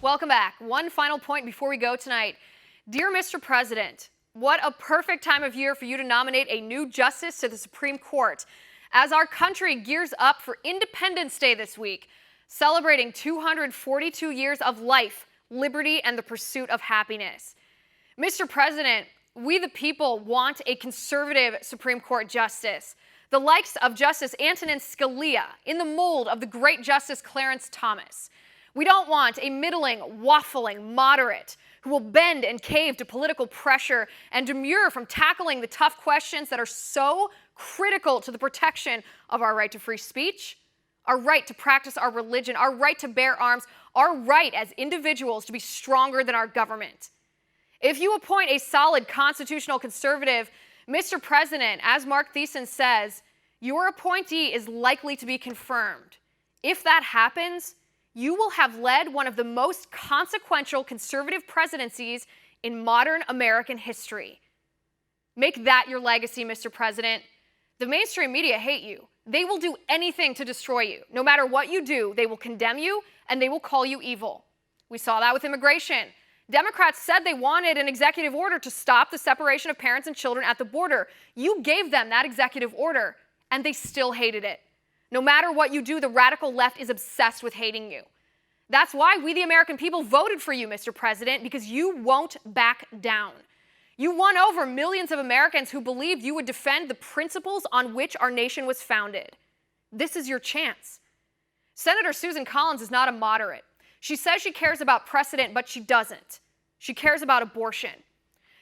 Welcome back. One final point before we go tonight. Dear Mr. President, what a perfect time of year for you to nominate a new justice to the Supreme Court as our country gears up for Independence Day this week, celebrating 242 years of life, liberty, and the pursuit of happiness. Mr. President, we the people want a conservative Supreme Court justice, the likes of Justice Antonin Scalia, in the mold of the great Justice Clarence Thomas. We don't want a middling, waffling moderate who will bend and cave to political pressure and demur from tackling the tough questions that are so critical to the protection of our right to free speech, our right to practice our religion, our right to bear arms, our right as individuals to be stronger than our government. If you appoint a solid constitutional conservative, Mr. President, as Mark Thiessen says, your appointee is likely to be confirmed. If that happens, you will have led one of the most consequential conservative presidencies in modern American history. Make that your legacy, Mr. President. The mainstream media hate you. They will do anything to destroy you. No matter what you do, they will condemn you and they will call you evil. We saw that with immigration. Democrats said they wanted an executive order to stop the separation of parents and children at the border. You gave them that executive order, and they still hated it. No matter what you do, the radical left is obsessed with hating you. That's why we, the American people, voted for you, Mr. President, because you won't back down. You won over millions of Americans who believed you would defend the principles on which our nation was founded. This is your chance. Senator Susan Collins is not a moderate. She says she cares about precedent, but she doesn't. She cares about abortion.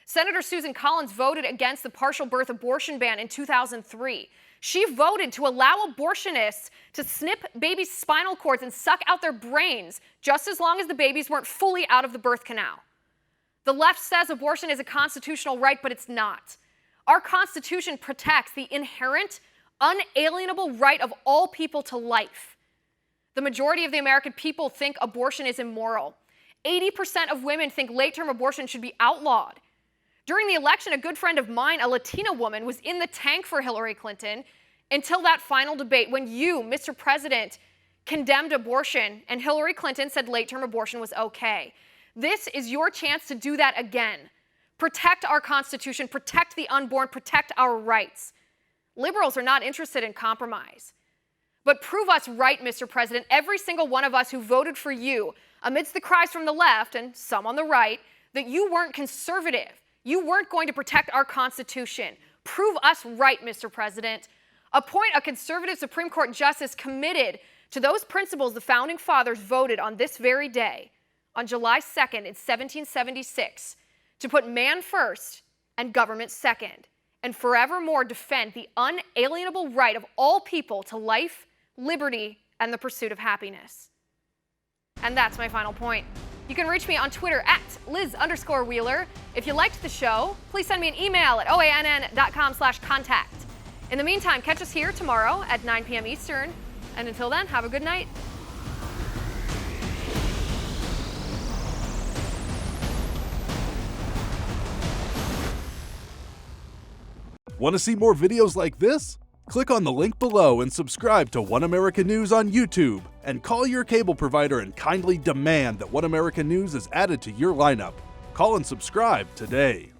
Senator Susan Collins voted against the partial birth abortion ban in 2003. She voted to allow abortionists to snip babies' spinal cords and suck out their brains just as long as the babies weren't fully out of the birth canal. The left says abortion is a constitutional right, but it's not. Our Constitution protects the inherent, unalienable right of all people to life. The majority of the American people think abortion is immoral. 80% of women think late-term abortion should be outlawed. During the election, a good friend of mine, a Latina woman, was in the tank for Hillary Clinton until that final debate when you, Mr. President, condemned abortion and Hillary Clinton said late-term abortion was okay. This is your chance to do that again. Protect our Constitution, protect the unborn, protect our rights. Liberals are not interested in compromise. But prove us right, Mr. President, every single one of us who voted for you, amidst the cries from the left and some on the right, that you weren't conservative. You weren't going to protect our Constitution. Prove us right, Mr. President. Appoint a conservative Supreme Court justice committed to those principles the Founding Fathers voted on this very day, on July 2nd in 1776, to put man first and government second, and forevermore defend the unalienable right of all people to life, liberty, and the pursuit of happiness. And that's my final point. You can reach me on Twitter at Liz_Wheeler. If you liked the show, please send me an email at oann.com/contact. In the meantime, catch us here tomorrow at 9 p.m. Eastern. And until then, have a good night. Want to see more videos like this? Click on the link below and subscribe to One American News on YouTube, and call your cable provider and kindly demand that One American News is added to your lineup. Call and subscribe today.